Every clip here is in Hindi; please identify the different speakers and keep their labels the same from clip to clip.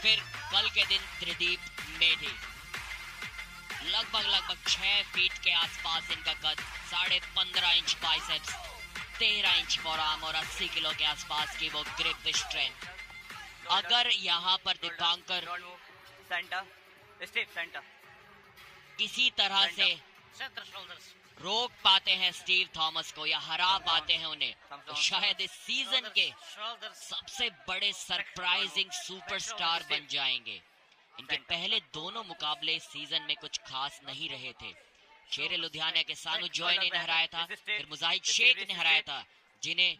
Speaker 1: फिर कल के दिन त्रिदीप मेढी, लगभग 6 फीट के आसपास इनका कद, 15.5 इंच बाइसेप्स, 13 इंच फोरआर्म और 80 किलो के आसपास की वो ग्रिप स्ट्रेंथ। अगर यहाँ पर दीपांकर किसी तरह से रोक पाते हैं स्टीव थॉमस को या हरा पाते हैं उन्हें, तो शायद इस सीजन के सबसे बड़े सरप्राइजिंग सुपरस्टार बन जाएंगे। इनके पहले दोनों मुकाबले इस सीजन में कुछ खास नहीं रहे थे। शेर लुधियाना के सानू जॉय ने हराया था, फिर मुजाहिद शेख ने हराया था, जिन्हें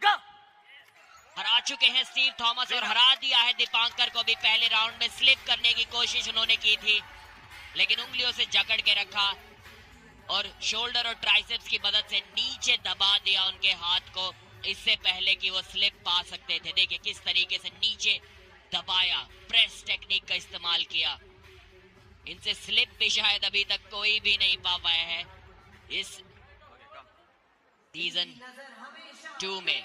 Speaker 1: हरा चुके हैं स्टीव थॉमस, और हरा दिया है दीपांकर को भी। पहले राउंड में स्लिप करने की कोशिश उन्होंने की थी, लेकिन उंगलियों से जकड़ के रखा और शोल्डर और ट्राइसेप्स की मदद से नीचे दबा दिया उनके हाथ को, इससे पहले कि वो स्लिप पा सकते थे। देखिए किस तरीके से नीचे दबाया, प्रेस टेक्निक का इस्तेमाल किया। इनसे स्लिप भी शायद अभी तक कोई भी नहीं पा पाया है इस सीजन 2 में।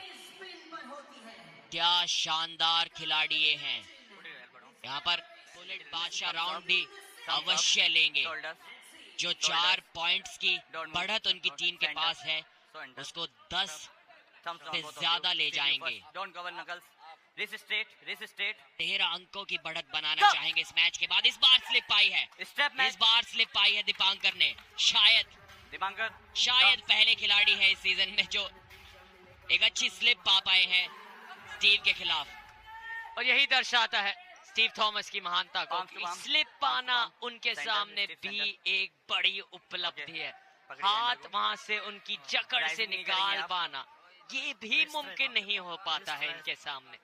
Speaker 1: क्या शानदार खिलाड़ी ये हैं। यहाँ पर बुलेट बादशाह राउंड भी अवश्य लेंगे। जो 4 पॉइंट्स की बढ़त उनकी टीम के पास है, उसको 10 से ज्यादा ले जाएंगे। 13 अंकों की बढ़त बनाना चाहेंगे इस मैच के बाद। इस बार स्लिप आई है, इस बार स्लिप आई है दीपांकर ने। शायद पहले खिलाड़ी है इस सीजन में जो एक अच्छी स्लिप पा पाए हैं स्टीव के खिलाफ,
Speaker 2: और यही दर्शाता है स्टीव थॉमस की महानता को। स्लिप पाना उनके सामने भी एक बड़ी उपलब्धि है। हाथ वहां से उनकी जकड़ से निकाल पाना ये भी मुमकिन नहीं हो पाता है इनके सामने।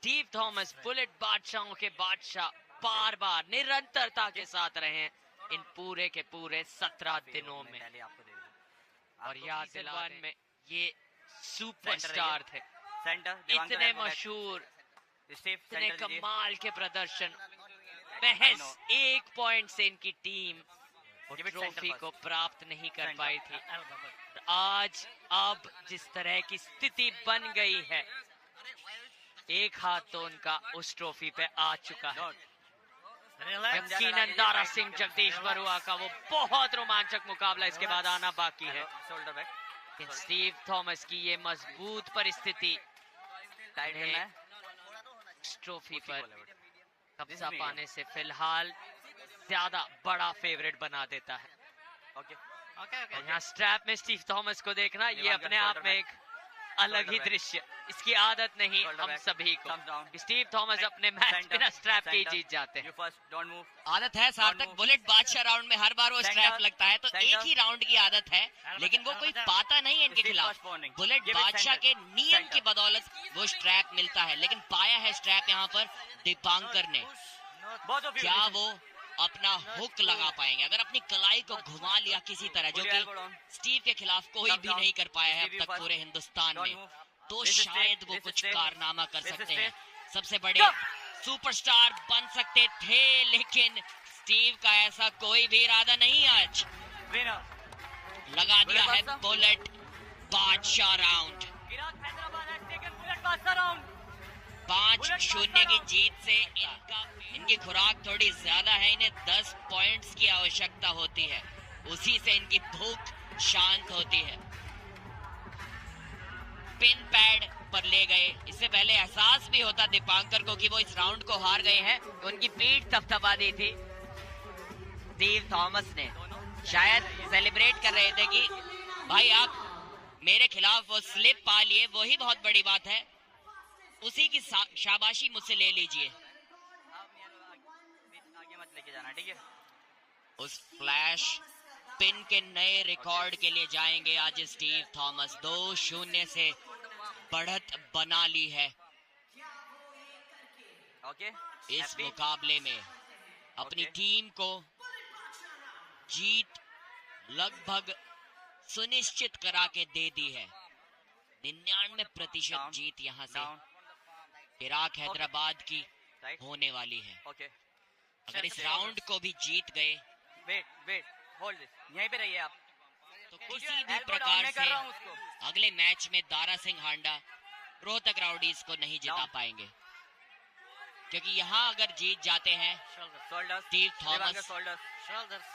Speaker 2: स्टीव थॉमस बुलेट बादशाहों के बादशाह बार बार निरंतरता के साथ रहे हैं इन पूरे के पूरे 17 दिनों में। और याद दिलाने में ये सुपरस्टार थे, इतने मशहूर, इतने कमाल के प्रदर्शन। महज 1 पॉइंट से इनकी टीम ट्रॉफी को प्राप्त नहीं कर पाई थी। आज अब जिस तरह की स्थिति बन गई है, एक हाथ तो उनका उस ट्रॉफी पे आ चुका है। यकीनन दारा सिंह जगदीश बरुआ का वो बहुत रोमांचक मुकाबला इसके बाद आना बाकी है। स्टीव थॉमस की ये मजबूत परिस्थिति ट्रॉफी पर कब्जा पाने से फिलहाल ज्यादा बड़ा फेवरेट बना देता है। यहाँ स्ट्रैप में स्टीव थॉमस को देखना ये अपने आप में एक अलग ही दृश्य। इसकी आदत नहीं हम सभी को। स्टीव थॉमस अपने मैच बिना स्ट्रैप के ही जीत जाते हैं।
Speaker 1: आदत है सार्थक, बुलेट बादशाह राउंड में हर बार वो स्ट्रैप लगता है, तो एक ही राउंड की आदत है, लेकिन वो कोई पाता नहीं है इनके खिलाफ। बुलेट बादशाह के नियम की बदौलत वो स्ट्रैप मिलता है, लेकिन पाया है स्ट्रैप यहाँ पर दीपांकर ने। क्या वो अपना हुक लगा पाएंगे? अगर अपनी कलाई को घुमा लिया किसी तरह, जो कि स्टीव के खिलाफ कोई भी नहीं कर पाया है अब तक पूरे हिंदुस्तान में, तो शायद वो कुछ कारनामा कर सकते हैं, सबसे बड़े सुपरस्टार बन सकते थे। लेकिन स्टीव का ऐसा कोई भी इरादा नहीं। आज लगा दिया है बुलेट बादशाह राउंड। 5-0 की जीत से इनकी खुराक थोड़ी ज्यादा है। इन्हें 10 पॉइंट्स की आवश्यकता होती है, उसी से इनकी भूख शांत होती है। पिन पैड पर ले गए। इससे पहले एहसास भी होता दीपांकर को कि वो इस राउंड को हार गए हैं, उनकी पीठ थपथपा दी थी स्टीव थॉमस ने। शायद सेलिब्रेट कर रहे थे कि भाई आप मेरे खिलाफ वो स्लिप पा लिए, वही बहुत बड़ी बात है, उसी की शाबाशी मुझसे ले लीजिए। उस फ्लैश पिन के नए रिकॉर्ड के लिए जाएंगे आज स्टीव थॉमस। 2-0 से बढ़त बना ली है इस मुकाबले में। अपनी टीम को जीत लगभग सुनिश्चित करा के दे दी है। 99% जीत यहां से इराक हैदराबाद की होने वाली है। अगर इस राउंड को भी जीत गए
Speaker 3: यहीं पे रहिए आप,
Speaker 1: तो किसी भी प्रकार से अगले मैच में दारा सिंह हांडा रोहतक राउडीज को नहीं जिता पाएंगे। क्योंकि यहाँ अगर जीत जाते हैं स्टीव थॉमस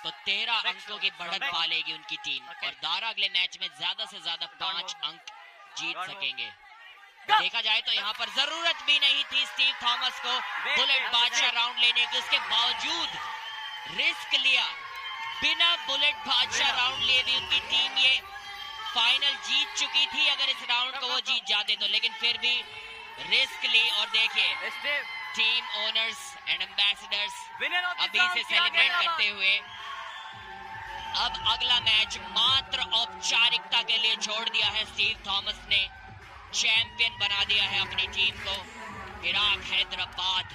Speaker 1: तो 13 अंकों की बढ़त पालेगी उनकी टीम और दारा अगले मैच में ज्यादा से ज्यादा 5 अंक जीत सकेंगे। देखा जाए तो यहाँ पर जरूरत भी नहीं थी स्टीव थॉमस को बुलेट बादशाह राउंड लेने की, उसके बावजूद रिस्क लिया। बिना बुलेट बादशाह राउंड लिए भी उनकी टीम ये फाइनल जीत चुकी थी अगर इस राउंड को वो जीत जाते तो, लेकिन फिर भी रिस्क ली। और देखिए टीम ओनर्स एंड एम्बेसडर्स अभी से सेलिब्रेट करते हुए अब अगला मैच मात्र औपचारिकता के लिए छोड़ दिया है। स्टीव थॉमस ने चैंपियन बना दिया है अपनी टीम को। इराक हैदराबाद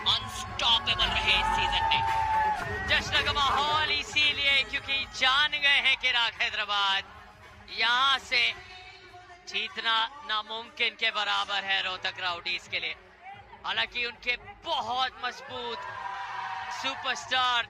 Speaker 1: अनस्टॉपेबल रहे इस सीजन में।
Speaker 2: जश्न का माहौल इसीलिए क्योंकि जान गए हैं कि इराक हैदराबाद यहाँ से जीतना नामुमकिन के बराबर है रोहतक राउडीज के लिए। हालांकि उनके बहुत मजबूत सुपरस्टार